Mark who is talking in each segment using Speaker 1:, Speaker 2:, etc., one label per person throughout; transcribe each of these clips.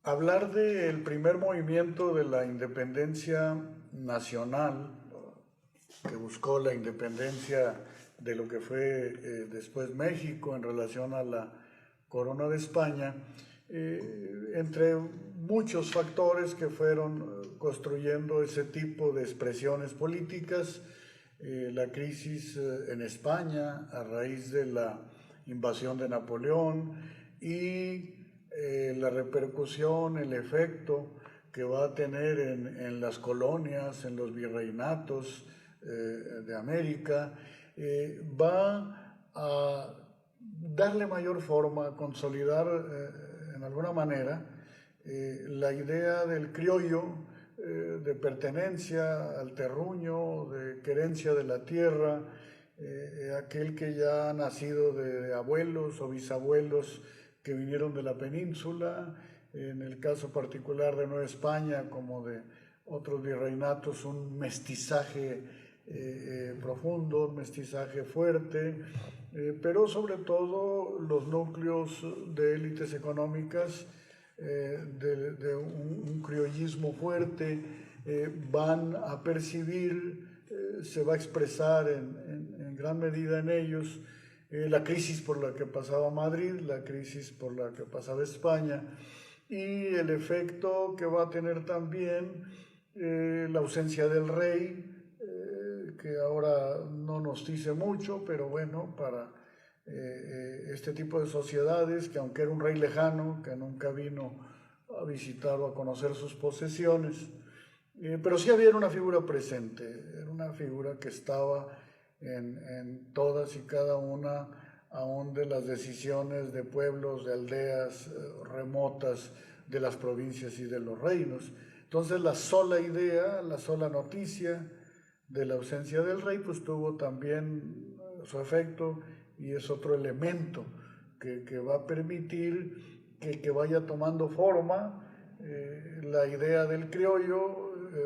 Speaker 1: Hablar del primer movimiento de la independencia nacional, que buscó la independencia de lo que fue después México en relación a la corona de España, entre muchos factores que fueron construyendo ese tipo de expresiones políticas, la crisis en España a raíz de la invasión de Napoleón y la repercusión, el efecto que va a tener en las colonias, en los virreinatos de América, va a darle mayor forma, a consolidar en alguna manera la idea del criollo, de pertenencia al terruño, de querencia de la tierra, aquel que ya ha nacido de abuelos o bisabuelos que vinieron de la península, en el caso particular de Nueva España como de otros virreinatos, un mestizaje profundo, un mestizaje fuerte, pero sobre todo los núcleos de élites económicas de un criollismo fuerte van a percibir, se va a expresar en gran medida en ellos, la crisis por la que pasaba Madrid, la crisis por la que pasaba España y el efecto que va a tener también la ausencia del rey, que ahora no nos dice mucho, pero bueno, para este tipo de sociedades, que aunque era un rey lejano, que nunca vino a visitar o a conocer sus posesiones, pero sí había una figura presente, era una figura que estaba en todas y cada una aún de las decisiones de pueblos, de aldeas remotas, de las provincias y de los reinos. Entonces la sola idea, la sola noticia de la ausencia del rey, pues tuvo también su efecto y es otro elemento que va a permitir que vaya tomando forma la idea del criollo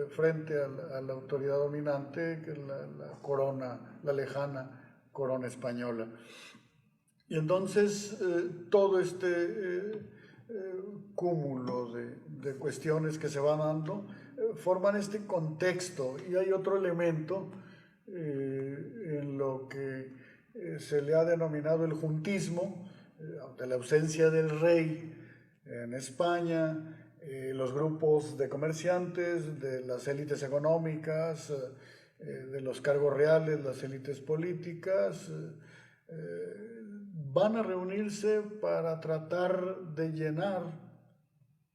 Speaker 1: frente a la autoridad dominante, que es la corona, la lejana corona española. Y entonces todo este cúmulo de cuestiones que se van dando forman este contexto. Y hay otro elemento en lo que se le ha denominado el juntismo, de la ausencia del rey en España, los grupos de comerciantes, de las élites económicas, de los cargos reales, las élites políticas, van a reunirse para tratar de llenar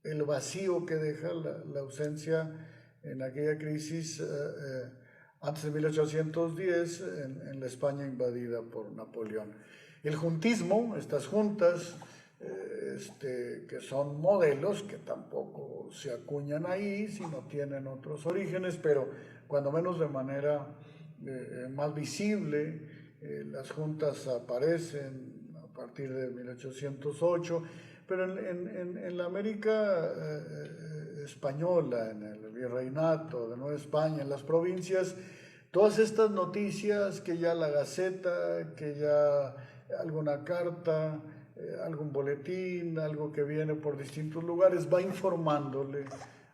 Speaker 1: el vacío que deja la ausencia en aquella crisis antes de 1810 en la España invadida por Napoleón. El juntismo, estas juntas, que son modelos que tampoco se acuñan ahí, sino tienen otros orígenes, pero cuando menos de manera más visible, las juntas aparecen a partir de 1808, pero en la América española, en el virreinato de Nueva España, en las provincias, todas estas noticias que ya la Gaceta, que ya alguna carta, algún boletín, algo que viene por distintos lugares, va informándole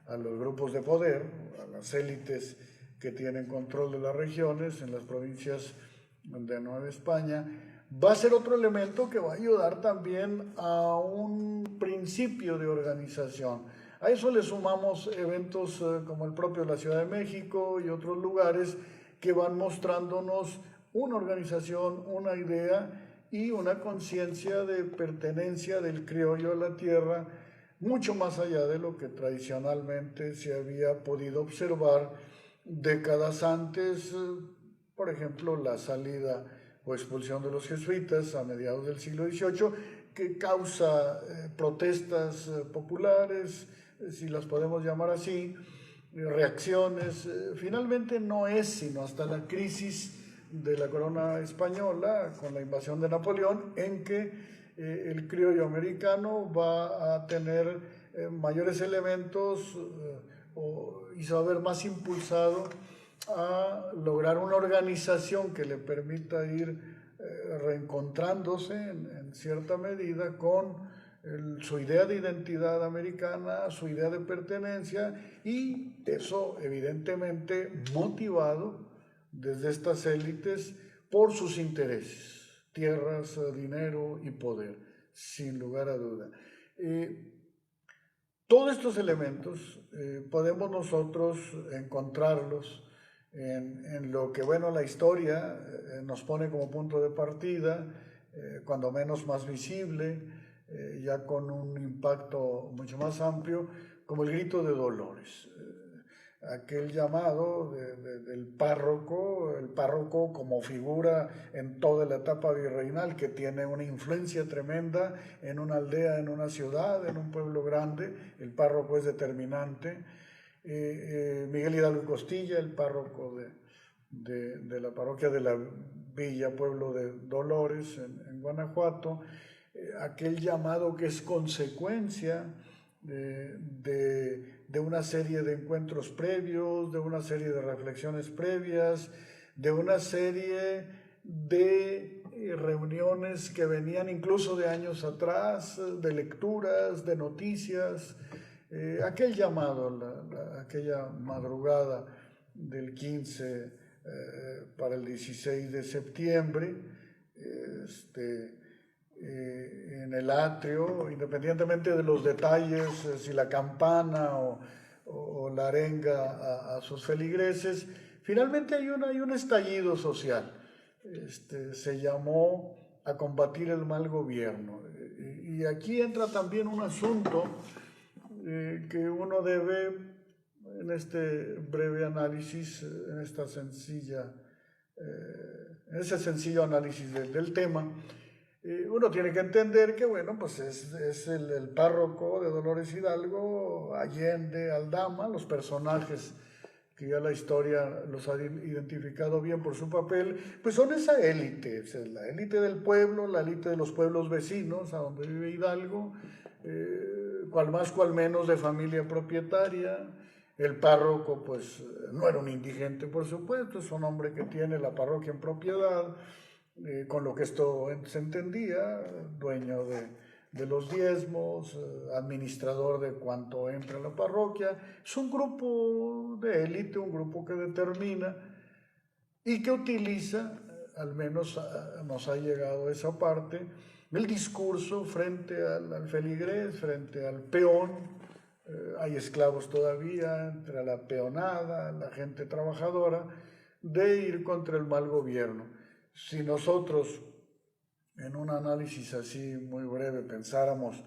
Speaker 1: a los grupos de poder, a las élites que tienen control de las regiones en las provincias de Nueva España, va a ser otro elemento que va a ayudar también a un principio de organización. A eso le sumamos eventos como el propio de la Ciudad de México y otros lugares que van mostrándonos una organización, una idea y una conciencia de pertenencia del criollo a la tierra, mucho más allá de lo que tradicionalmente se había podido observar décadas antes, por ejemplo, la salida o expulsión de los jesuitas a mediados del siglo XVIII, que causa protestas populares, si las podemos llamar así, reacciones. Finalmente no es sino hasta la crisis de la corona española con la invasión de Napoleón en que el criollo americano va a tener mayores elementos y se va a ver más impulsado a lograr una organización que le permita ir reencontrándose en cierta medida con su idea de identidad americana, su idea de pertenencia, y eso evidentemente motivado desde estas élites por sus intereses, tierras, dinero y poder, sin lugar a duda. Todos estos elementos podemos nosotros encontrarlos en lo que, bueno, la historia nos pone como punto de partida, cuando menos más visible, ya con un impacto mucho más amplio, como el grito de Dolores. Aquel llamado del párroco, el párroco como figura en toda la etapa virreinal, que tiene una influencia tremenda en una aldea, en una ciudad, en un pueblo grande. El párroco es determinante. Miguel Hidalgo y Costilla, el párroco de la parroquia de la Villa Pueblo de Dolores en Guanajuato, aquel llamado que es consecuencia de una serie de encuentros previos, de una serie de reflexiones previas, de una serie de reuniones que venían incluso de años atrás, de lecturas, de noticias. Aquel llamado, aquella madrugada del 15 para el 16 de septiembre, en el atrio, independientemente de los detalles, si la campana o la arenga a sus feligreses, finalmente hay un estallido social. Se llamó a combatir el mal gobierno. Y aquí entra también un asunto que uno debe, en este breve análisis, en ese sencillo análisis del tema, uno tiene que entender que, bueno, pues es el párroco de Dolores Hidalgo, Allende, Aldama, los personajes que ya la historia los ha identificado bien por su papel, pues son esa élite, es la élite del pueblo, la élite de los pueblos vecinos a donde vive Hidalgo, cual más cual menos de familia propietaria. El párroco pues no era un indigente, por supuesto, es un hombre que tiene la parroquia en propiedad, con lo que esto se entendía, dueño de los diezmos, administrador de cuanto entra a la parroquia. Es un grupo de élite, un grupo que determina y que utiliza, al menos nos ha llegado esa parte, el discurso frente al feligrés, frente al peón. Hay esclavos todavía entre la peonada, la gente trabajadora, de ir contra el mal gobierno. Si nosotros, en un análisis así muy breve, pensáramos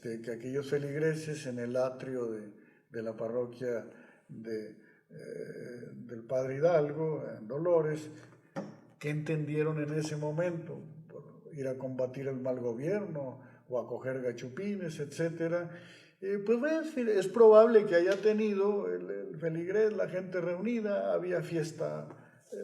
Speaker 1: que aquellos feligreses en el atrio de la parroquia del Padre Hidalgo, en Dolores, ¿qué entendieron en ese momento? Por ir a combatir el mal gobierno o a coger gachupines, etcétera. Pues es probable que haya tenido el feligrés, la gente reunida, había fiesta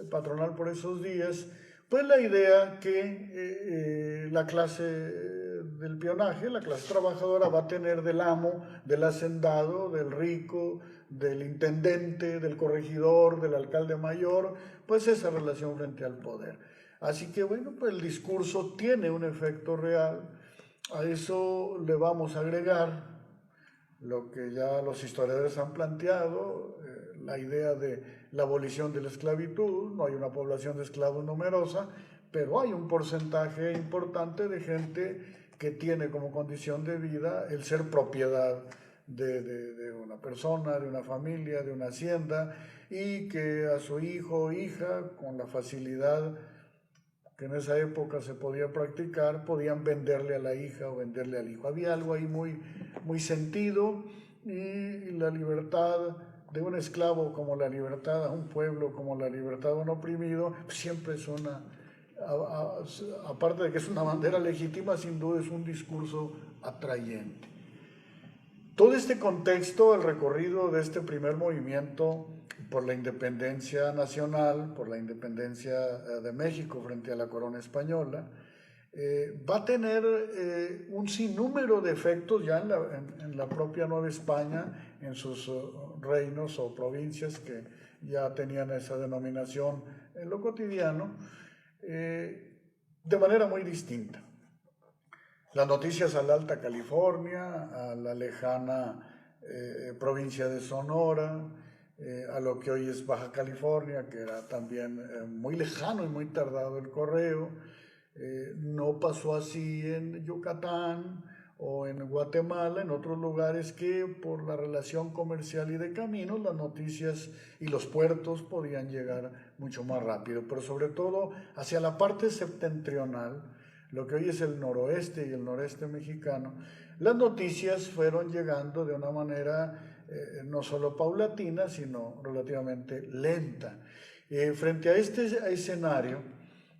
Speaker 1: patronal por esos días, pues la idea que la clase del peonaje, la clase trabajadora, va a tener del amo, del hacendado, del rico, del intendente, del corregidor, del alcalde mayor, pues esa relación frente al poder. Así que bueno, pues el discurso tiene un efecto real. A eso le vamos a agregar lo que ya los historiadores han planteado, la idea de la abolición de la esclavitud. No hay una población de esclavos numerosa, pero hay un porcentaje importante de gente que tiene como condición de vida el ser propiedad de una persona, de una familia, de una hacienda, y que a su hijo o hija, con la facilidad que en esa época se podía practicar, podían venderle a la hija o venderle al hijo. Había algo ahí muy sentido, y la libertad de un esclavo como la libertad a un pueblo, como la libertad a un oprimido, siempre es aparte de que es una bandera legítima, sin duda es un discurso atrayente. Todo este contexto, el recorrido de este primer movimiento por la independencia nacional, por la independencia de México frente a la corona española, va a tener un sinnúmero de efectos ya en la propia Nueva España, en sus reinos o provincias que ya tenían esa denominación en lo cotidiano, de manera muy distinta. las noticias a la Alta California, a la lejana provincia de Sonora, a lo que hoy es Baja California, que era también muy lejano y muy tardado el correo. No pasó así en Yucatán o en Guatemala, en otros lugares que por la relación comercial y de caminos, las noticias y los puertos podían llegar mucho más rápido, pero sobre todo hacia la parte septentrional, lo que hoy es el noroeste y el noreste mexicano, las noticias fueron llegando de una manera no solo paulatina, sino relativamente lenta. Frente a este escenario,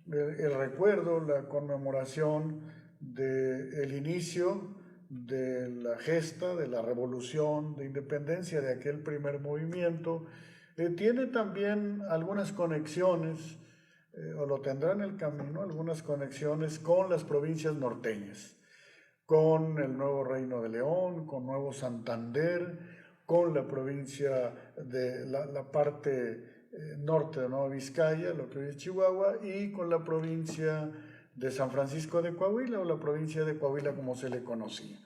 Speaker 1: el recuerdo, la conmemoración del inicio de la gesta, de la revolución de independencia, de aquel primer movimiento, tiene también algunas conexiones, o lo tendrá en el camino, algunas conexiones con las provincias norteñas, con el Nuevo Reino de León, con Nuevo Santander, con la provincia de la parte norte de Nueva Vizcaya, lo que hoy es Chihuahua, y con la provincia de San Francisco de Coahuila, o la provincia de Coahuila como se le conocía.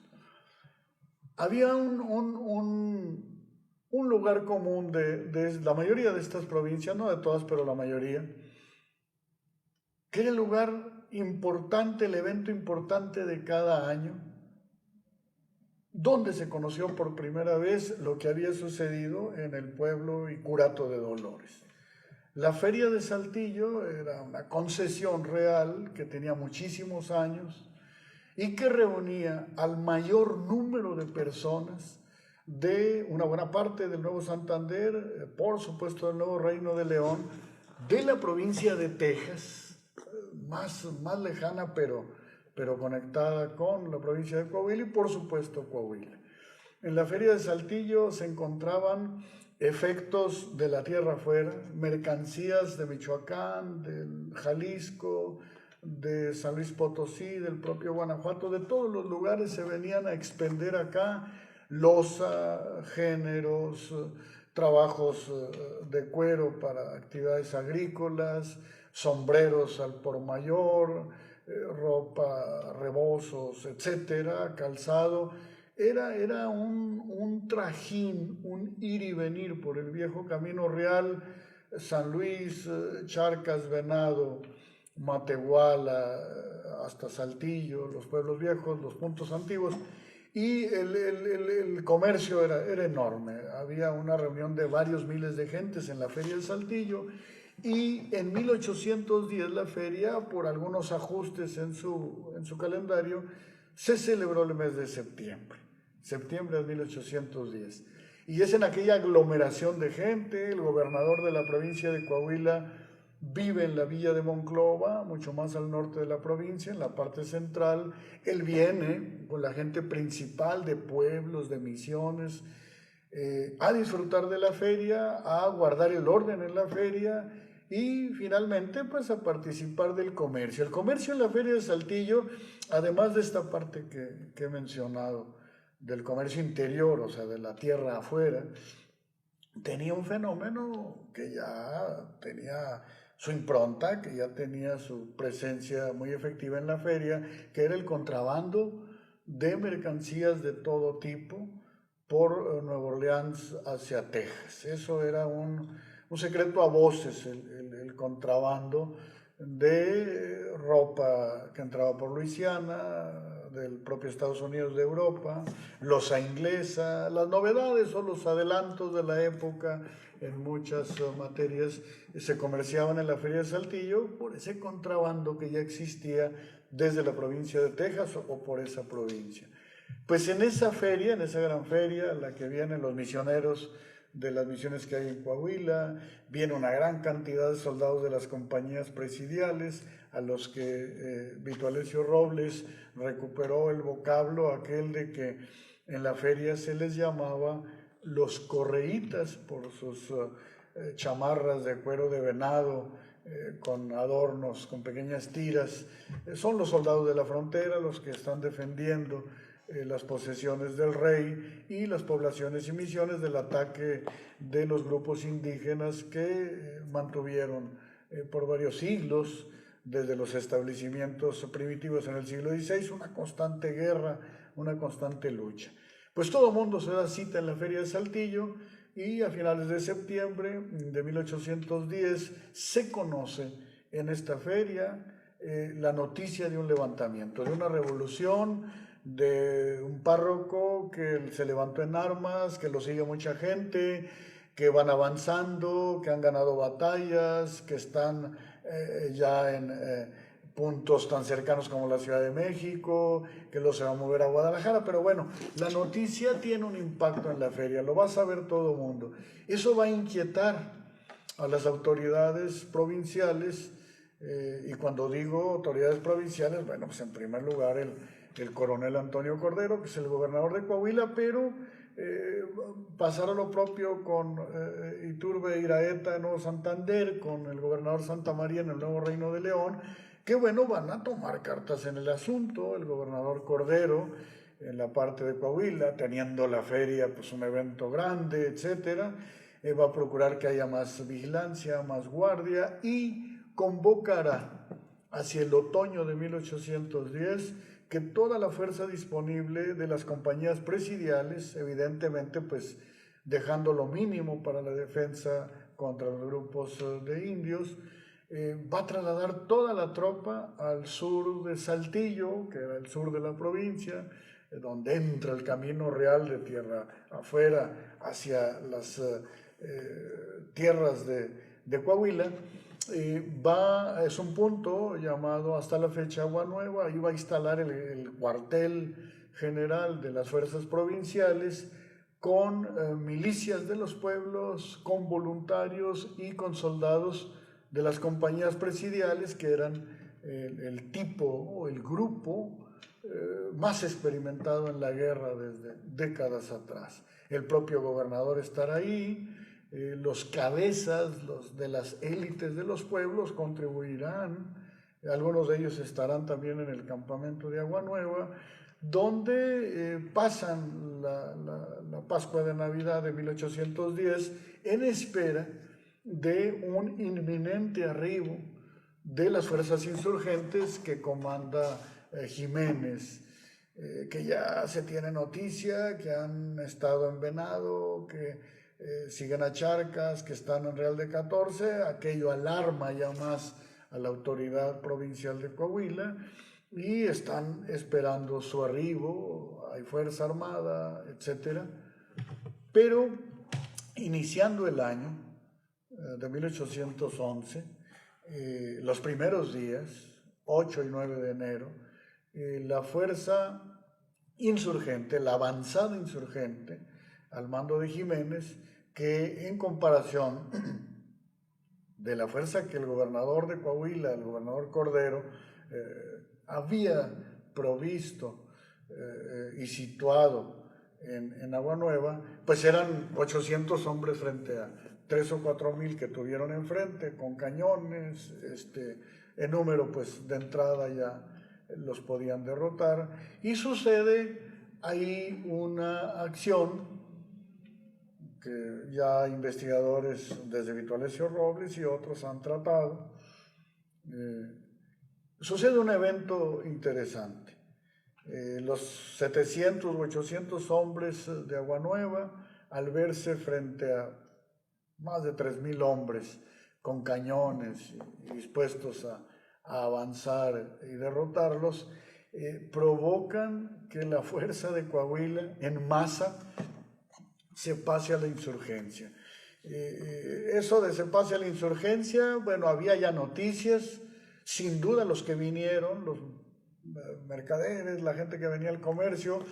Speaker 1: Había un lugar común de la mayoría de estas provincias, no de todas, pero la mayoría, que era el lugar importante, el evento importante de cada año, donde se conoció por primera vez lo que había sucedido en el pueblo y curato de Dolores. La Feria de Saltillo era una concesión real que tenía muchísimos años y que reunía al mayor número de personas de una buena parte del Nuevo Santander, por supuesto del Nuevo Reino de León, de la provincia de Texas, más lejana, pero conectada con la provincia de Coahuila, y por supuesto Coahuila. En la Feria de Saltillo se encontraban efectos de la tierra afuera, mercancías de Michoacán, del Jalisco, de San Luis Potosí, del propio Guanajuato, de todos los lugares se venían a expender acá loza, géneros, trabajos de cuero para actividades agrícolas, sombreros al por mayor, ropa, rebozos, etcétera, calzado. Era un trajín, un ir y venir por el viejo Camino Real, San Luis, Charcas, Venado, Matehuala, hasta Saltillo, los pueblos viejos, los puntos antiguos, y el comercio era enorme. Había una reunión de varios miles de gentes en la Feria de Saltillo, y en 1810 la feria, por algunos ajustes en su calendario, se celebró el mes de septiembre de 1810. Y es en aquella aglomeración de gente. El gobernador de la provincia de Coahuila vive en la villa de Monclova, mucho más al norte de la provincia, en la parte central. Él viene con la gente principal de pueblos, de misiones, a disfrutar de la feria, a guardar el orden en la feria y finalmente pues a participar del comercio. El comercio en la Feria de Saltillo, además de esta parte que he mencionado, del comercio interior, o sea, de la tierra afuera, tenía un fenómeno que ya tenía su impronta, que ya tenía su presencia muy efectiva en la feria, que era el contrabando de mercancías de todo tipo por Nueva Orleans hacia Texas. Eso era un secreto a voces, el contrabando de ropa que entraba por Luisiana, del propio Estados Unidos de Europa, loza inglesa, las novedades o los adelantos de la época en muchas materias se comerciaban en la Feria de Saltillo por ese contrabando que ya existía desde la provincia de Texas o por esa provincia. Pues en esa feria, en esa gran feria, a la que vienen los misioneros de las misiones que hay en Coahuila, viene una gran cantidad de soldados de las compañías presidiales, a los que Vito Alessio Robles recuperó el vocablo aquel de que en la feria se les llamaba los correitas por sus chamarras de cuero de venado, con adornos, con pequeñas tiras. Son los soldados de la frontera los que están defendiendo las posesiones del rey y las poblaciones y misiones del ataque de los grupos indígenas que mantuvieron por varios siglos desde los establecimientos primitivos en el siglo XVI, una constante guerra, una constante lucha. Pues todo el mundo se da cita en la Feria de Saltillo y a finales de septiembre de 1810 se conoce en esta feria la noticia de un levantamiento, de una revolución, de un párroco que se levantó en armas, que lo sigue mucha gente, que van avanzando, que han ganado batallas, que están ya en puntos tan cercanos como la Ciudad de México, que luego se va a mover a Guadalajara, pero bueno, la noticia tiene un impacto en la feria, lo va a saber todo el mundo. Eso va a inquietar a las autoridades provinciales, y cuando digo autoridades provinciales, bueno, pues en primer lugar el coronel Antonio Cordero, que es el gobernador de Coahuila, pero pasará lo propio con Iturbe Iraeta en Nuevo Santander, con el gobernador Santa María en el Nuevo Reino de León, que bueno, van a tomar cartas en el asunto. El gobernador Cordero en la parte de Coahuila, teniendo la feria, pues un evento grande, etcétera, va a procurar que haya más vigilancia, más guardia, y convocará hacia el otoño de 1810 que toda la fuerza disponible de las compañías presidiales, evidentemente pues dejando lo mínimo para la defensa contra los grupos de indios, va a trasladar toda la tropa al sur de Saltillo, que era el sur de la provincia, donde entra el camino real de tierra afuera hacia las tierras de Coahuila. Es un punto llamado hasta la fecha Agua Nueva. Ahí va a instalar el cuartel general de las fuerzas provinciales con milicias de los pueblos, con voluntarios y con soldados de las compañías presidiales, que eran el tipo o el grupo más experimentado en la guerra desde décadas atrás. El propio gobernador estará ahí, los cabezas de las élites de los pueblos contribuirán, algunos de ellos estarán también en el campamento de Agua Nueva, donde pasan la Pascua de Navidad de 1810 en espera de un inminente arribo de las fuerzas insurgentes que comanda Jiménez, que ya se tiene noticia, que han estado en Venado, que siguen a Charcas, que están en Real de 14, aquello alarma ya más a la autoridad provincial de Coahuila y están esperando su arribo, hay fuerza armada, etc. Pero iniciando el año de 1811, los primeros días, 8 y 9 de enero, la fuerza insurgente, la avanzada insurgente, al mando de Jiménez, que en comparación de la fuerza que el gobernador de Coahuila, el gobernador Cordero, había provisto y situado en Agua Nueva, pues eran 800 hombres frente a 3 o 4 mil que tuvieron enfrente, con cañones, en número pues de entrada ya los podían derrotar, y sucede ahí una acción que ya investigadores desde Vito Alessio Robles y otros han tratado. Sucede un evento interesante. Los 700 u 800 hombres de Agua Nueva, al verse frente a más de 3,000 hombres con cañones y dispuestos a avanzar y derrotarlos, provocan que la fuerza de Coahuila en masa se pase a la insurgencia. Eso de se pase a la insurgencia, bueno, había ya noticias, sin duda los que vinieron, los mercaderes, la gente que venía al comercio,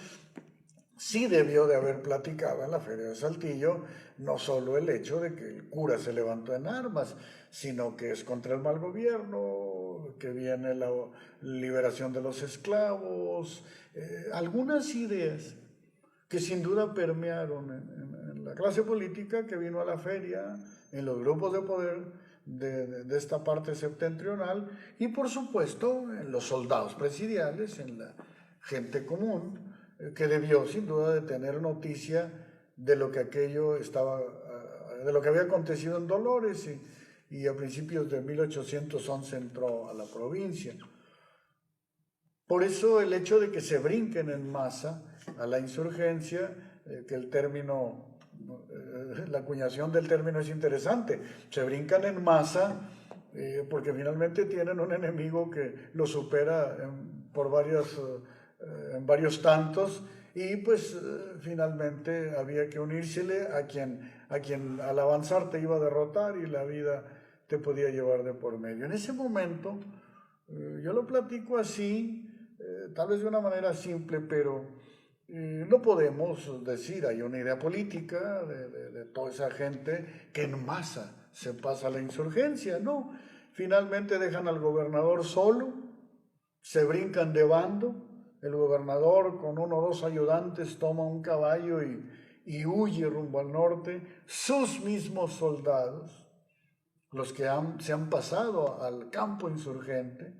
Speaker 1: sí debió de haber platicado en la Feria de Saltillo, no solo el hecho de que el cura se levantó en armas, sino que es contra el mal gobierno, que viene la liberación de los esclavos, algunas ideas que sin duda permearon en la clase política que vino a la feria, en los grupos de poder de esta parte septentrional y por supuesto en los soldados presidiales, en la gente común, que debió sin duda de tener noticia de lo que aquello estaba, de lo que había acontecido en Dolores y a principios de 1811 entró a la provincia. Por eso el hecho de que se brinquen en masa a la insurgencia, que el término, la acuñación del término es interesante, se brincan en masa porque finalmente tienen un enemigo que lo supera en varios tantos, y pues finalmente había que unírsele a quien al avanzar te iba a derrotar y la vida te podía llevar de por medio. En ese momento, yo lo platico así, tal vez de una manera simple, pero no podemos decir, hay una idea política de toda esa gente que en masa se pasa a la insurgencia, no. Finalmente dejan al gobernador solo, se brincan de bando, el gobernador con uno o dos ayudantes toma un caballo y huye rumbo al norte. Sus mismos soldados, los que se han pasado al campo insurgente,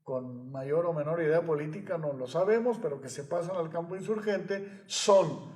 Speaker 1: con mayor o menor idea política, no lo sabemos, pero que se pasan al campo insurgente, son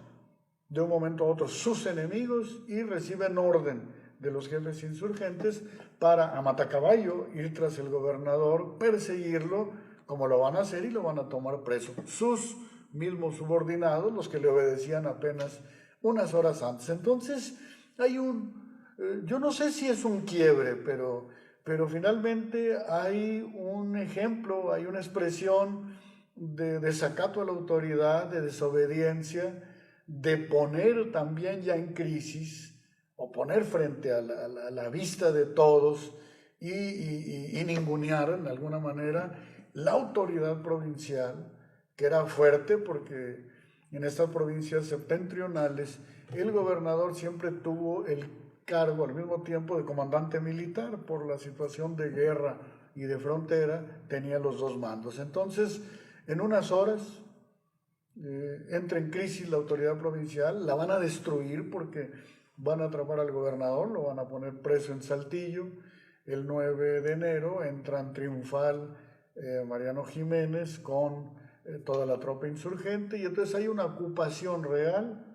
Speaker 1: de un momento a otro sus enemigos y reciben orden de los jefes insurgentes para, a matacaballo, ir tras el gobernador, perseguirlo, como lo van a hacer, y lo van a tomar preso. Sus mismos subordinados, los que le obedecían apenas unas horas antes. Entonces, hay yo no sé si es un quiebre, pero finalmente hay un ejemplo, hay una expresión de desacato a la autoridad, de desobediencia, de poner también ya en crisis, o poner frente a la vista de todos y ningunear en alguna manera la autoridad provincial, que era fuerte porque en estas provincias septentrionales el gobernador siempre tuvo el cargo al mismo tiempo de comandante militar. Por la situación de guerra y de frontera tenía los dos mandos. Entonces, en unas horas entra en crisis la autoridad provincial, la van a destruir porque van a atrapar al gobernador, lo van a poner preso en Saltillo. El 9 de enero entran triunfal Mariano Jiménez con toda la tropa insurgente, y entonces hay una ocupación real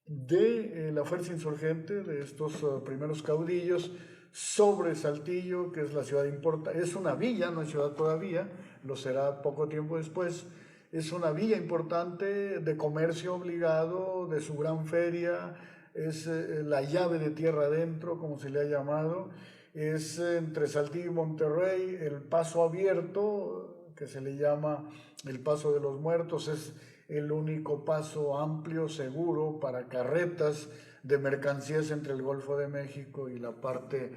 Speaker 1: de la fuerza insurgente, de estos primeros caudillos, sobre Saltillo, que es la ciudad importante. Es una villa, no es ciudad todavía, lo será poco tiempo después. Es una villa importante de comercio obligado, de su gran feria, es la llave de tierra adentro, como se le ha llamado. Es entre Saltillo y Monterrey el paso abierto, que se le llama el Paso de los Muertos. Es el único paso amplio, seguro, para carretas de mercancías entre el Golfo de México y la parte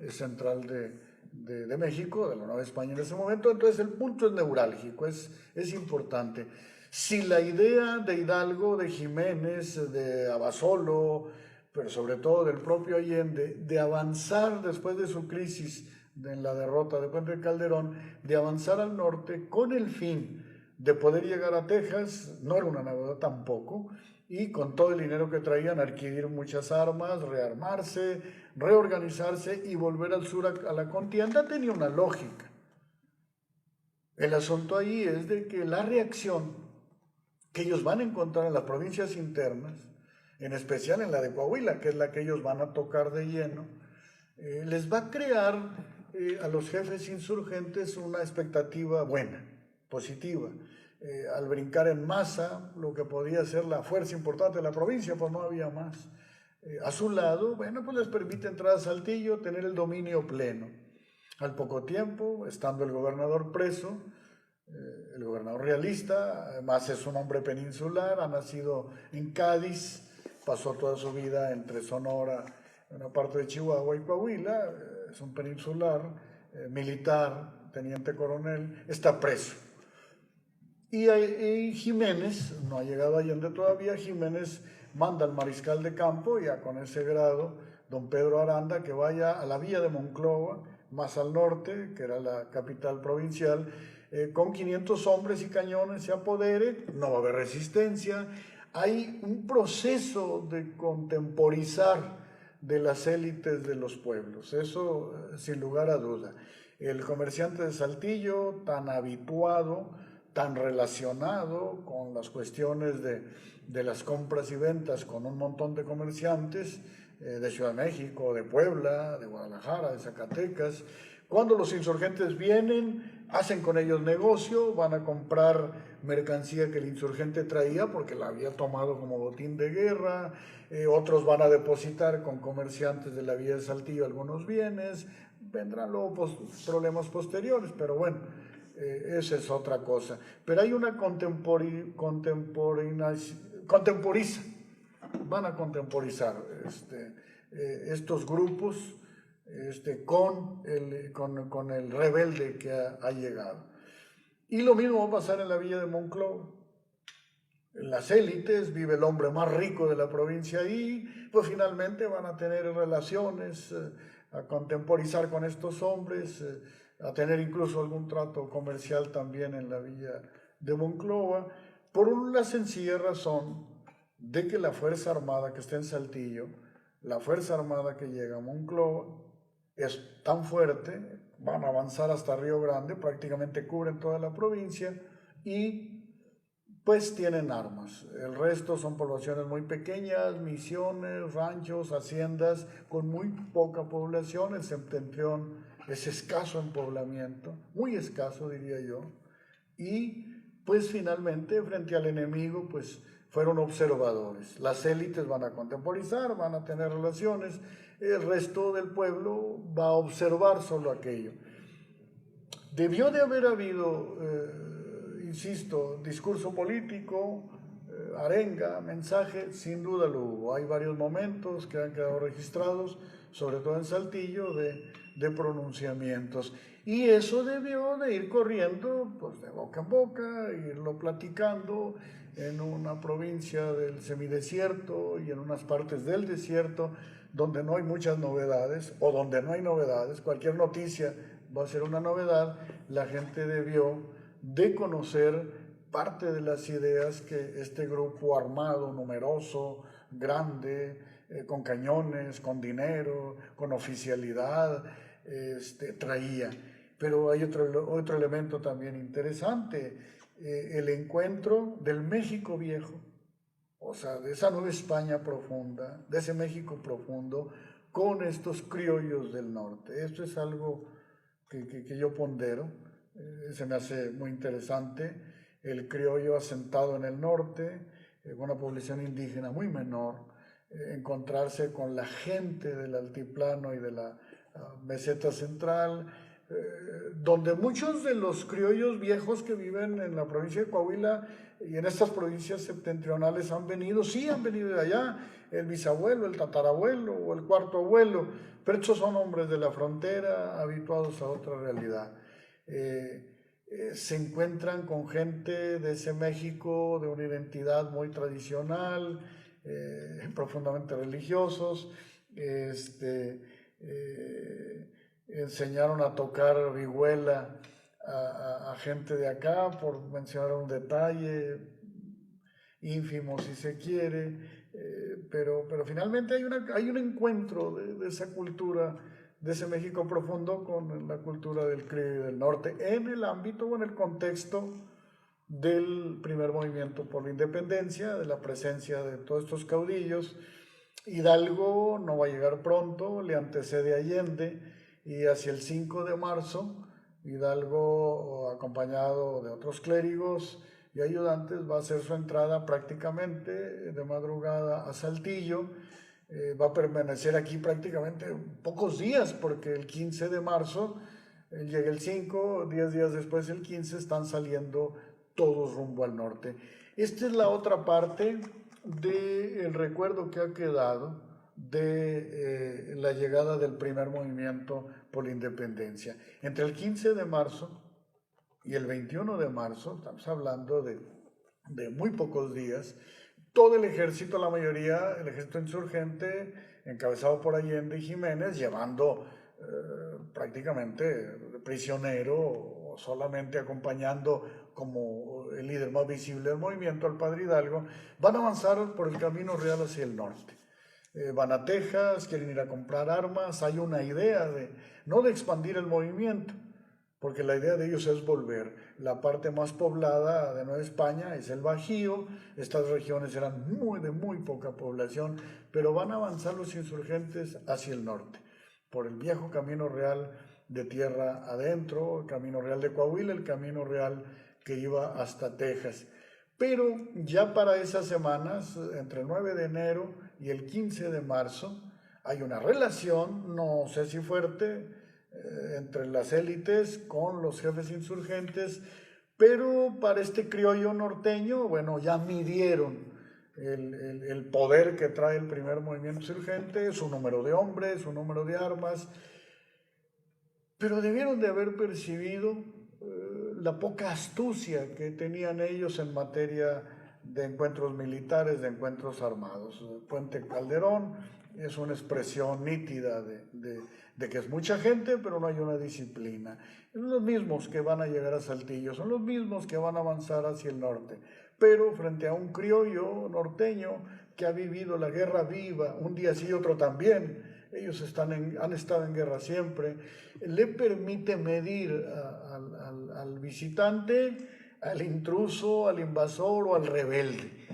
Speaker 1: central de México, de la Nueva España en ese momento. Entonces el punto es neurálgico, es importante. Si la idea de Hidalgo, de Jiménez, de Abasolo, pero sobre todo del propio Allende, de avanzar después de su crisis en la derrota de Puente de Calderón, de avanzar al norte con el fin de poder llegar a Texas, no era una novedad tampoco, y con todo el dinero que traían, adquirir muchas armas, rearmarse, reorganizarse y volver al sur a la contienda, tenía una lógica. El asunto ahí es de que la reacción que ellos van a encontrar en las provincias internas, en especial en la de Coahuila, que es la que ellos van a tocar de lleno, les va a crear a los jefes insurgentes una expectativa buena, positiva. Al brincar en masa, lo que podía ser la fuerza importante de la provincia, pues no había más. A su lado, bueno, pues les permite entrar a Saltillo, tener el dominio pleno. Al poco tiempo, estando el gobernador preso, el gobernador realista, además es un hombre peninsular, ha nacido en Cádiz, pasó toda su vida entre Sonora, una parte de Chihuahua y Coahuila, es un peninsular, militar, teniente coronel, está preso. Y Jiménez, no ha llegado a Allende todavía, Jiménez manda al mariscal de campo, ya con ese grado, don Pedro Aranda, que vaya a la villa de Monclova, más al norte, que era la capital provincial, con 500 hombres y cañones se apodere, no va a haber resistencia. Hay un proceso de contemporizar de las élites de los pueblos, eso sin lugar a duda. El comerciante de Saltillo, tan habituado, tan relacionado con las cuestiones de las compras y ventas con un montón de comerciantes, de Ciudad de México, de Puebla, de Guadalajara, de Zacatecas. Cuando los insurgentes vienen, hacen con ellos negocio, van a comprar mercancía que el insurgente traía porque la había tomado como botín de guerra, otros van a depositar con comerciantes de la vía de Saltillo algunos bienes, vendrán luego problemas posteriores, pero bueno, esa es otra cosa. Pero hay una van a contemporizar estos grupos con el rebelde que ha llegado. Y lo mismo va a pasar en la villa de Monclova. En las élites vive el hombre más rico de la provincia y pues finalmente van a tener relaciones, a contemporizar con estos hombres, a tener incluso algún trato comercial también en la villa de Monclova, por una sencilla razón de que la Fuerza Armada que está en Saltillo, la Fuerza Armada que llega a Monclova, es tan fuerte, van a avanzar hasta Río Grande, prácticamente cubren toda la provincia y pues tienen armas. El resto son poblaciones muy pequeñas, misiones, ranchos, haciendas, con muy poca población. El septentrión es escaso en poblamiento, muy escaso diría yo. Y pues finalmente frente al enemigo pues fueron observadores. Las élites van a contemporizar, van a tener relaciones, el resto del pueblo va a observar solo aquello. Debió de haber habido, insisto, discurso político, arenga, mensaje, sin duda lo hubo. Hay varios momentos que han quedado registrados, sobre todo en Saltillo, de pronunciamientos. Y eso debió de ir corriendo pues, de boca en boca, irlo platicando en una provincia del semidesierto y en unas partes del desierto donde no hay muchas novedades o donde no hay novedades, cualquier noticia va a ser una novedad. La gente debió de conocer parte de las ideas que este grupo armado, numeroso, grande, con cañones, con dinero, con oficialidad, traía. Pero hay otro elemento también interesante, el encuentro del México viejo, o sea, de esa Nueva España profunda, de ese México profundo, con estos criollos del norte. Esto es algo que yo pondero, se me hace muy interesante, el criollo asentado en el norte, una población indígena muy menor, encontrarse con la gente del altiplano y de la meseta central, donde muchos de los criollos viejos que viven en la provincia de Coahuila y en estas provincias septentrionales han venido de allá, el bisabuelo, el tatarabuelo o el cuarto abuelo, pero estos son hombres de la frontera habituados a otra realidad. Se encuentran con gente de ese México de una identidad muy tradicional, profundamente religiosos, enseñaron a tocar vihuela a gente de acá, por mencionar un detalle ínfimo si se quiere, pero finalmente hay un encuentro de esa cultura, de ese México profundo con la cultura del criollo del norte, en el ámbito o en el contexto del primer movimiento por la independencia, de la presencia de todos estos caudillos. Hidalgo no va a llegar pronto, le antecede Allende, y hacia el 5 de marzo, Hidalgo, acompañado de otros clérigos y ayudantes, va a hacer su entrada prácticamente de madrugada a Saltillo. Va a permanecer aquí prácticamente pocos días, porque el 15 de marzo llega el 5, 10 días después el 15, están saliendo todos rumbo al norte. Esta es la otra parte del recuerdo que ha quedado de la llegada del primer movimiento por la independencia. Entre el 15 de marzo y el 21 de marzo, estamos hablando de muy pocos días, todo el ejército, la mayoría, el ejército insurgente, encabezado por Allende y Jiménez, llevando prácticamente prisionero o solamente acompañando como el líder más visible del movimiento al padre Hidalgo, van a avanzar por el camino real hacia el norte. Van a Texas, quieren ir a comprar armas, hay una idea no de expandir el movimiento, porque la idea de ellos es volver. La parte más poblada de Nueva España es el Bajío, estas regiones eran de muy poca población, pero van a avanzar los insurgentes hacia el norte, por el viejo Camino Real de tierra adentro, el Camino Real de Coahuila, el Camino Real que iba hasta Texas. Pero ya para esas semanas, entre el 9 de enero y el 15 de marzo, hay una relación, no sé si fuerte, entre las élites con los jefes insurgentes, pero para este criollo norteño, bueno, ya midieron el poder que trae el primer movimiento insurgente, su número de hombres, su número de armas, pero debieron de haber percibido la poca astucia que tenían ellos en materia de encuentros militares, de encuentros armados. Puente Calderón es una expresión nítida de que es mucha gente, pero no hay una disciplina. Son los mismos que van a llegar a Saltillo, son los mismos que van a avanzar hacia el norte, pero frente a un criollo norteño que ha vivido la guerra viva, un día sí y otro también, ellos han estado en guerra siempre, le permite medir al visitante, al intruso, al invasor o al rebelde.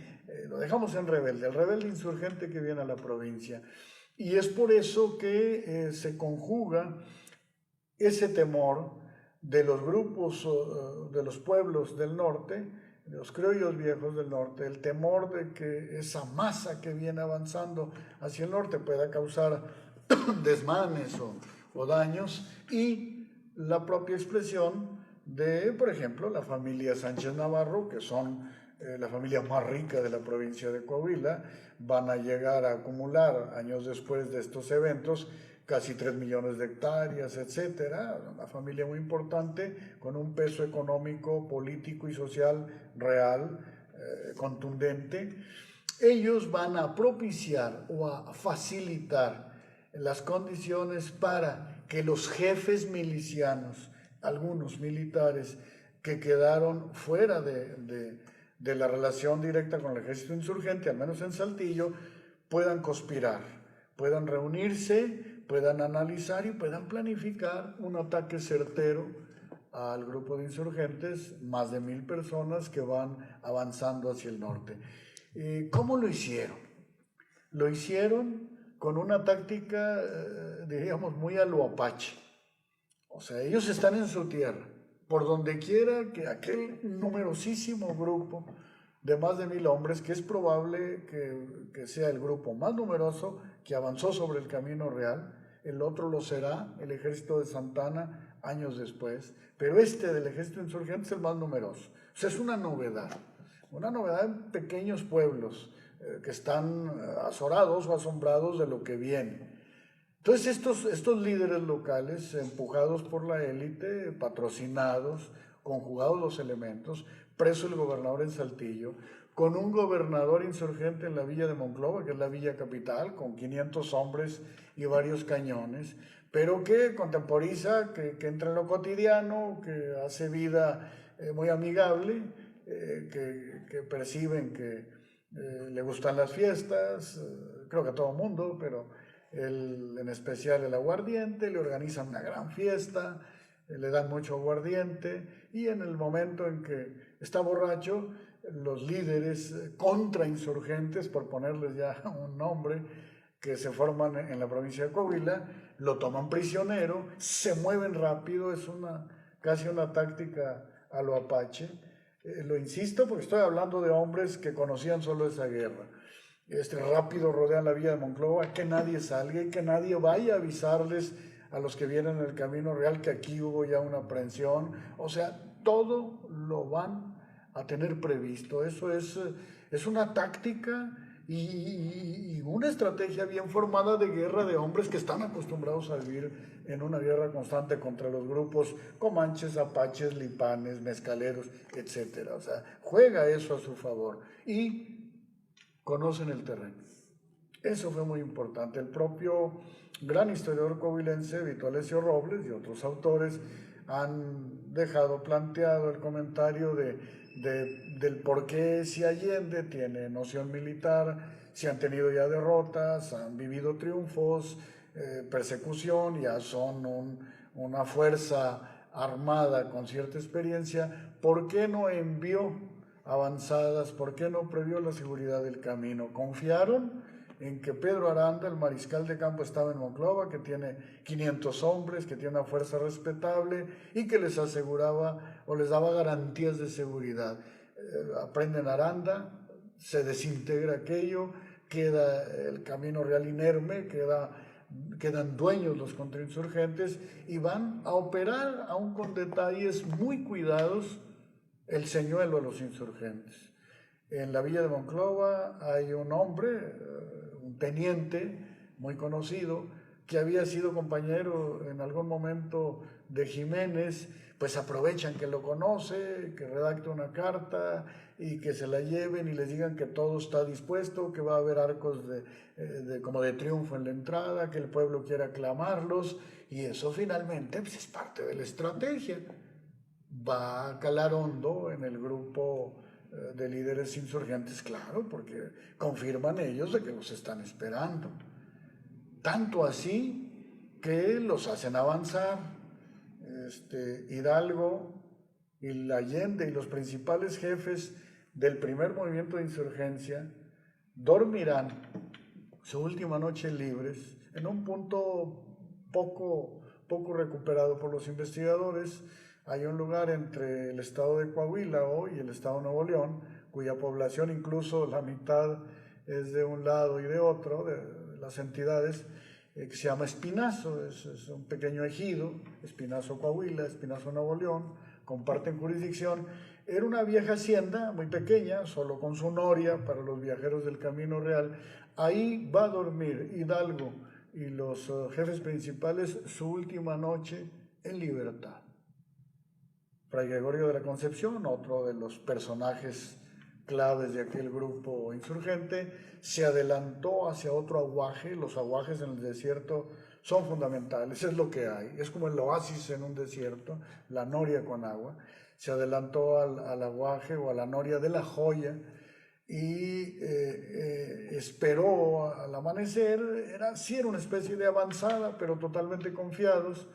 Speaker 1: Lo dejamos en rebelde, el rebelde insurgente que viene a la provincia. Y es por eso que se conjuga ese temor de los grupos, de los pueblos del norte, de los criollos viejos del norte, el temor de que esa masa que viene avanzando hacia el norte pueda causar desmanes o daños, y la propia expresión de, por ejemplo, la familia Sánchez Navarro, que son la familia más rica de la provincia de Coahuila, van a llegar a acumular, años después de estos eventos, casi 3 millones de hectáreas, etcétera, una familia muy importante, con un peso económico, político y social real, contundente. Ellos van a propiciar o a facilitar las condiciones para que los jefes milicianos, algunos militares que quedaron fuera de la relación directa con el ejército insurgente, al menos en Saltillo, puedan conspirar, puedan reunirse, puedan analizar y puedan planificar un ataque certero al grupo de insurgentes, más de 1,000 personas que van avanzando hacia el norte. ¿Cómo lo hicieron? Lo hicieron con una táctica, diríamos, muy a lo Apache. O sea, ellos están en su tierra, por donde quiera que aquel numerosísimo grupo de más de 1,000 hombres, que es probable que sea el grupo más numeroso que avanzó sobre el Camino Real, el otro lo será, el ejército de Santana, años después, pero este del ejército insurgente es el más numeroso. O sea, es una novedad en pequeños pueblos que están azorados o asombrados de lo que viene. Entonces estos líderes locales, empujados por la élite, patrocinados, conjugados los elementos, preso el gobernador en Saltillo, con un gobernador insurgente en la villa de Monclova, que es la villa capital, con 500 hombres y varios cañones, pero que contemporiza, que entra en lo cotidiano, que hace vida muy amigable, que perciben que le gustan las fiestas, creo que a todo el mundo, pero él, en especial el aguardiente, le organizan una gran fiesta, le dan mucho aguardiente, y en el momento en que está borracho, los líderes contrainsurgentes, por ponerles ya un nombre, que se forman en la provincia de Coahuila, lo toman prisionero, se mueven rápido, es casi una táctica a lo Apache. Lo insisto porque estoy hablando de hombres que conocían solo esa guerra. Rápido rodean la villa de Monclova, que nadie salga y que nadie vaya a avisarles a los que vienen en el Camino Real que aquí hubo ya una aprehensión. O sea, todo lo van a tener previsto. Eso es una táctica y una estrategia bien formada de guerra de hombres que están acostumbrados a vivir en una guerra constante contra los grupos comanches, apaches, lipanes, mezcaleros, etc. O sea, juega eso a su favor y conocen el terreno. Eso fue muy importante. El propio gran historiador coahuilense, Vito Alessio Robles, y otros autores han dejado planteado el comentario del por qué si Allende tiene noción militar, si han tenido ya derrotas, han vivido triunfos, persecución, ya son una fuerza armada con cierta experiencia, ¿por qué no envió avanzadas? ¿Por qué no previó la seguridad del camino? Confiaron en que Pedro Aranda, el mariscal de campo, estaba en Monclova, que tiene 500 hombres, que tiene una fuerza respetable y que les aseguraba o les daba garantías de seguridad. Aprenden Aranda, se desintegra aquello, queda el Camino Real inerme, quedan dueños los contrainsurgentes y van a operar aún con detalles muy cuidados el señuelo de los insurgentes. En la villa de Monclova hay un hombre, un teniente muy conocido, que había sido compañero en algún momento de Jiménez, pues aprovechan que lo conoce, que redacta una carta y que se la lleven y les digan que todo está dispuesto, que va a haber arcos como de triunfo en la entrada, que el pueblo quiere aclamarlos, y eso finalmente pues, es parte de la estrategia. Va a calar hondo en el grupo de líderes insurgentes, claro, porque confirman ellos de que los están esperando. Tanto así que los hacen avanzar. Hidalgo y Allende y los principales jefes del primer movimiento de insurgencia dormirán su última noche libres en un punto poco recuperado por los investigadores. Hay un lugar entre el estado de Coahuila hoy y el estado de Nuevo León, cuya población incluso la mitad es de un lado y de otro, de las entidades, que se llama Espinazo, es un pequeño ejido, Espinazo Coahuila, Espinazo Nuevo León, comparten jurisdicción. Era una vieja hacienda muy pequeña, solo con su noria para los viajeros del Camino Real. Ahí va a dormir Hidalgo y los jefes principales su última noche en libertad. Fray Gregorio de la Concepción, otro de los personajes claves de aquel grupo insurgente, se adelantó hacia otro aguaje. Los aguajes en el desierto son fundamentales, es lo que hay, es como el oasis en un desierto, la noria con agua. Se adelantó al aguaje o a la noria de La Joya y esperó al amanecer. Sí era una especie de avanzada, pero totalmente confiados.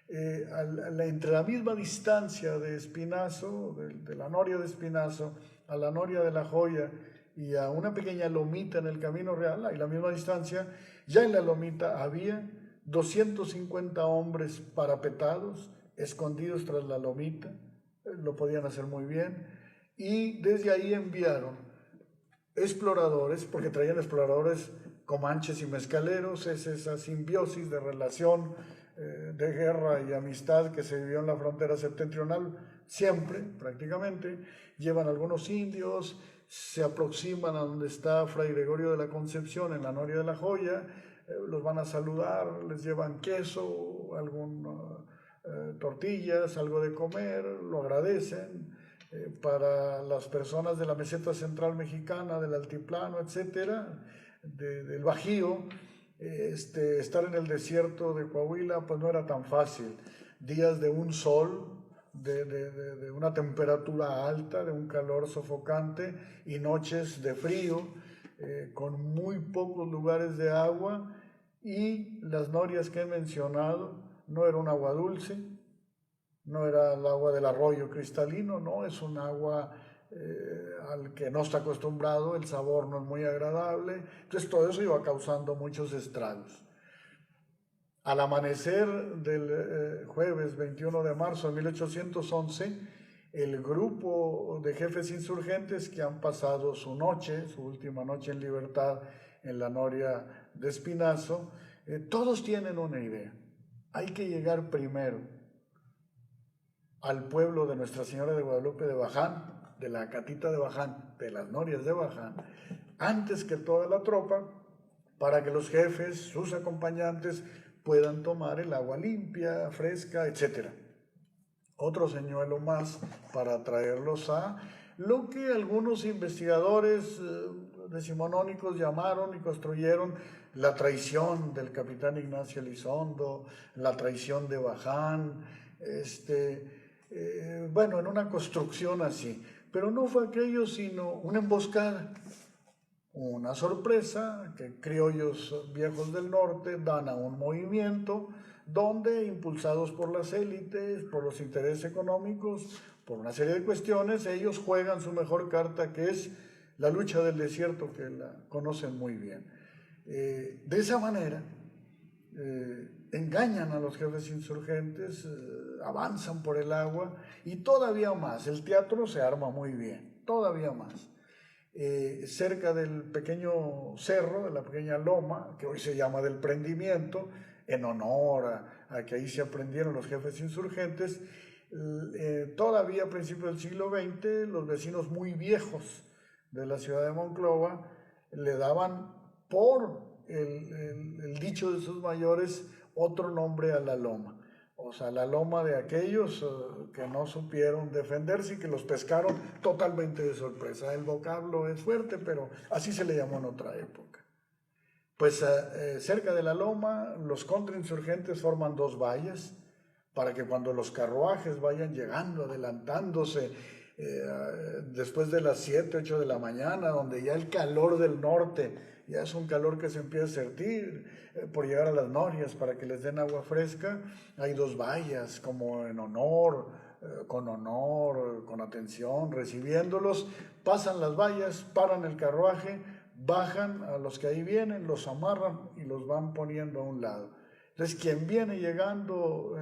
Speaker 1: Entre la misma distancia de Espinazo, de la noria de Espinazo, a la noria de La Joya y a una pequeña lomita en el Camino Real, hay la misma distancia, ya en la lomita había 250 hombres parapetados, escondidos tras la lomita, lo podían hacer muy bien, y desde ahí enviaron exploradores, porque traían exploradores comanches y mezcaleros. Es esa simbiosis de relación de guerra y amistad que se vivió en la frontera septentrional siempre, prácticamente. Llevan algunos indios, se aproximan a donde está Fray Gregorio de la Concepción, en la noria de La Joya, los van a saludar, les llevan queso, tortillas, algo de comer, lo agradecen. Para las personas de la meseta central mexicana, del altiplano, etcétera, del Bajío, estar en el desierto de Coahuila pues no era tan fácil. Días de un sol, de una temperatura alta, de un calor sofocante, y noches de frío, con muy pocos lugares de agua, y las norias que he mencionado no era un agua dulce, no era el agua del arroyo cristalino, no, es un agua al que no está acostumbrado, el sabor no es muy agradable. Entonces todo eso iba causando muchos estragos. Al amanecer del jueves 21 de marzo de 1811, el grupo de jefes insurgentes que han pasado su noche, su última noche en libertad en la noria de Espinazo, todos tienen una idea: hay que llegar primero al pueblo de Nuestra Señora de Guadalupe de Baján, de la Catita de Baján, de las norias de Baján, antes que toda la tropa, para que los jefes, sus acompañantes, puedan tomar el agua limpia, fresca, etc. Otro señuelo más para traerlos a lo que algunos investigadores decimonónicos llamaron y construyeron la traición del capitán Ignacio Elizondo, la traición de Baján, en una construcción así. Pero no fue aquello sino una emboscada una sorpresa que criollos viejos del norte dan a un movimiento donde, impulsados por las élites, por los intereses económicos, por una serie de cuestiones, ellos juegan su mejor carta, que es la lucha del desierto, que la conocen muy bien. De esa manera, engañan a los jefes insurgentes, avanzan por el agua y todavía más, el teatro se arma muy bien, todavía más. Cerca del pequeño cerro, de la pequeña loma, que hoy se llama del Prendimiento, en honor a que ahí se aprendieron los jefes insurgentes, todavía a principios del siglo XX, los vecinos muy viejos de la ciudad de Monclova le daban por el dicho de sus mayores otro nombre a la loma. O sea, la loma de aquellos que no supieron defenderse y que los pescaron totalmente de sorpresa. El vocablo es fuerte, pero así se le llamó en otra época. Pues cerca de la loma, los contrainsurgentes forman dos vallas para que cuando los carruajes vayan llegando, adelantándose, después de las 7, 8 de la mañana, donde ya el calor del norte, ya es un calor que se empieza a sentir por llegar a las norias para que les den agua fresca, hay dos vallas como en honor, con atención, recibiéndolos, pasan las vallas, paran el carruaje, bajan a los que ahí vienen, los amarran y los van poniendo a un lado. Entonces, quien viene llegando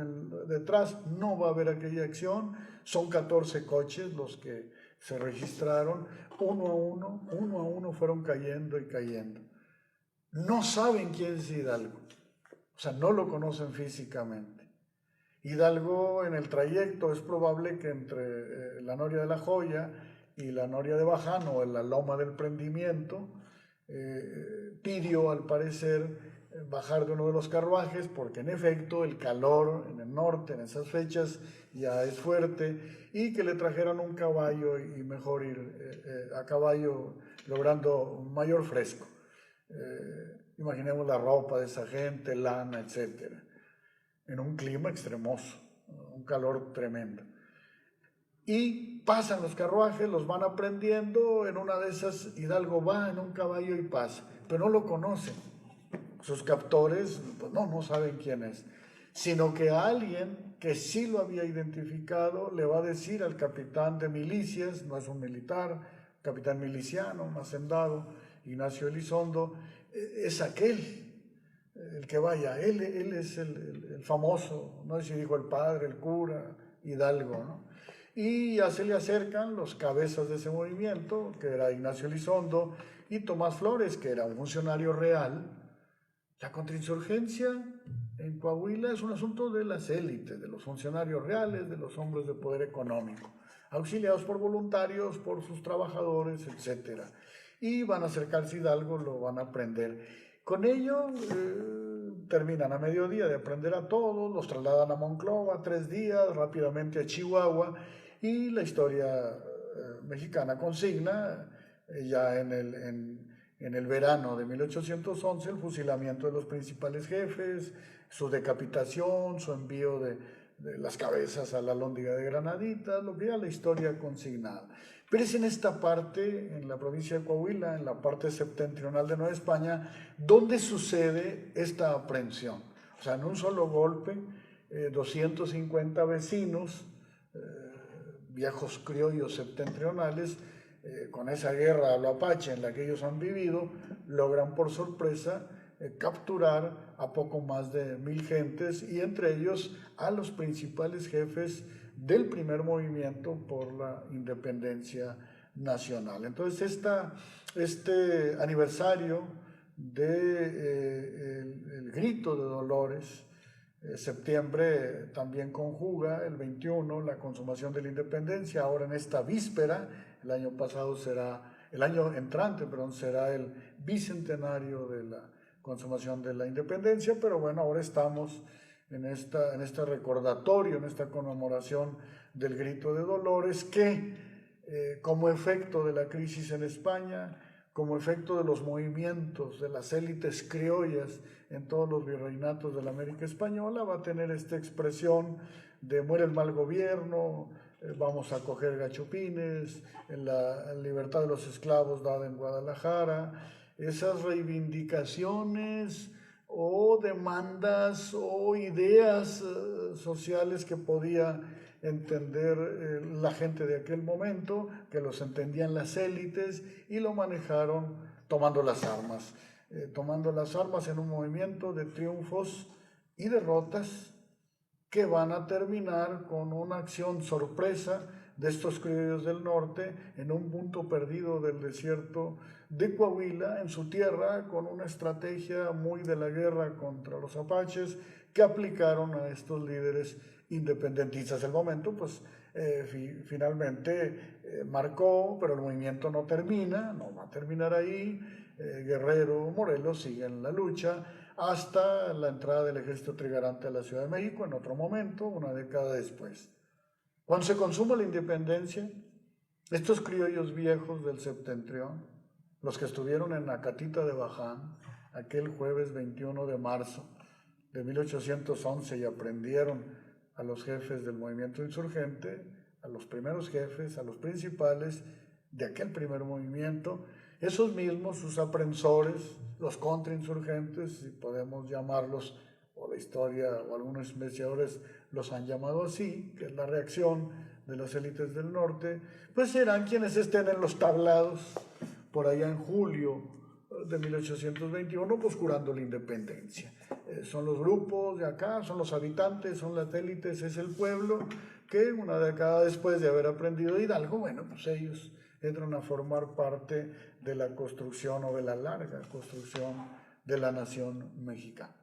Speaker 1: detrás no va a ver aquella acción. Son 14 coches los que se registraron, uno a uno fueron cayendo y cayendo. No saben quién es Hidalgo, o sea, no lo conocen físicamente. Hidalgo en el trayecto es probable que entre la Noria de la Joya y la Noria de Bajano, en la Loma del Prendimiento, pidió al parecer bajar de uno de los carruajes porque en efecto el calor en el norte en esas fechas ya es fuerte, y que le trajeran un caballo y mejor ir a caballo logrando un mayor fresco. Imaginemos la ropa de esa gente, lana, etcétera, en un clima extremoso, un calor tremendo. Y pasan los carruajes, los van aprendiendo, en una de esas Hidalgo va en un caballo y pasa, pero no lo conocen. Sus captores pues no saben quién es, sino que alguien que sí lo había identificado le va a decir al capitán de milicias, no es un militar, capitán miliciano, un hacendado, Ignacio Elizondo, es aquel, el que vaya, él es el famoso, no sé si dijo el padre, el cura, Hidalgo, ¿no? Y ya se le acercan los cabezas de ese movimiento, que era Ignacio Elizondo, y Tomás Flores, que era un funcionario real. La contrainsurgencia en Coahuila es un asunto de las élites, de los funcionarios reales, de los hombres de poder económico, auxiliados por voluntarios, por sus trabajadores, etc. Y van a acercarse a Hidalgo, lo van a prender. Con ello terminan a mediodía de aprender a todos, los trasladan a Monclova 3 días, rápidamente a Chihuahua, y la historia mexicana consigna ya en el verano de 1811, el fusilamiento de los principales jefes, su decapitación, su envío de las cabezas a la Alhóndiga de Granaditas, lo que ya la historia ha consignado. Pero es en esta parte, en la provincia de Coahuila, en la parte septentrional de Nueva España, donde sucede esta aprehensión. O sea, en un solo golpe, 250 vecinos, viejos criollos septentrionales, con esa guerra a lo apache en la que ellos han vivido, logran por sorpresa capturar a poco más de 1000 gentes, y entre ellos a los principales jefes del primer movimiento por la independencia nacional. Entonces este aniversario del Grito de Dolores, septiembre también conjuga el 21 la consumación de la independencia. Ahora en esta víspera, el año entrante será el bicentenario de la consumación de la independencia, pero bueno, ahora estamos en este recordatorio, en esta conmemoración del Grito de Dolores, que como efecto de la crisis en España, como efecto de los movimientos de las élites criollas en todos los virreinatos de la América Española, va a tener esta expresión de muere el mal gobierno, vamos a coger gachupines, en la libertad de los esclavos dada en Guadalajara, esas reivindicaciones o demandas o ideas sociales que podía entender la gente de aquel momento, que los entendían las élites y lo manejaron tomando las armas en un movimiento de triunfos y derrotas que van a terminar con una acción sorpresa de estos criollos del norte en un punto perdido del desierto de Coahuila, en su tierra, con una estrategia muy de la guerra contra los apaches que aplicaron a estos líderes independentistas. El momento, pues, finalmente marcó, pero el movimiento no termina, no va a terminar ahí. Guerrero, Morelos siguen la lucha hasta la entrada del ejército trigarante a la Ciudad de México en otro momento, una década después. Cuando se consuma la independencia, estos criollos viejos del septentrión, los que estuvieron en Acatita de Baján aquel jueves 21 de marzo de 1811 y aprendieron a los jefes del movimiento insurgente, a los primeros jefes, a los principales de aquel primer movimiento, esos mismos, sus aprensores, los contrainsurgentes, si podemos llamarlos, o la historia o algunos investigadores los han llamado así, que es la reacción de las élites del norte, pues serán quienes estén en los tablados por allá en julio de 1821, pues jurando la independencia. Son los grupos de acá, son los habitantes, son las élites, es el pueblo que una década después de haber aprendido Hidalgo, bueno, pues ellos entran a formar parte de la construcción o de la larga construcción de la nación mexicana.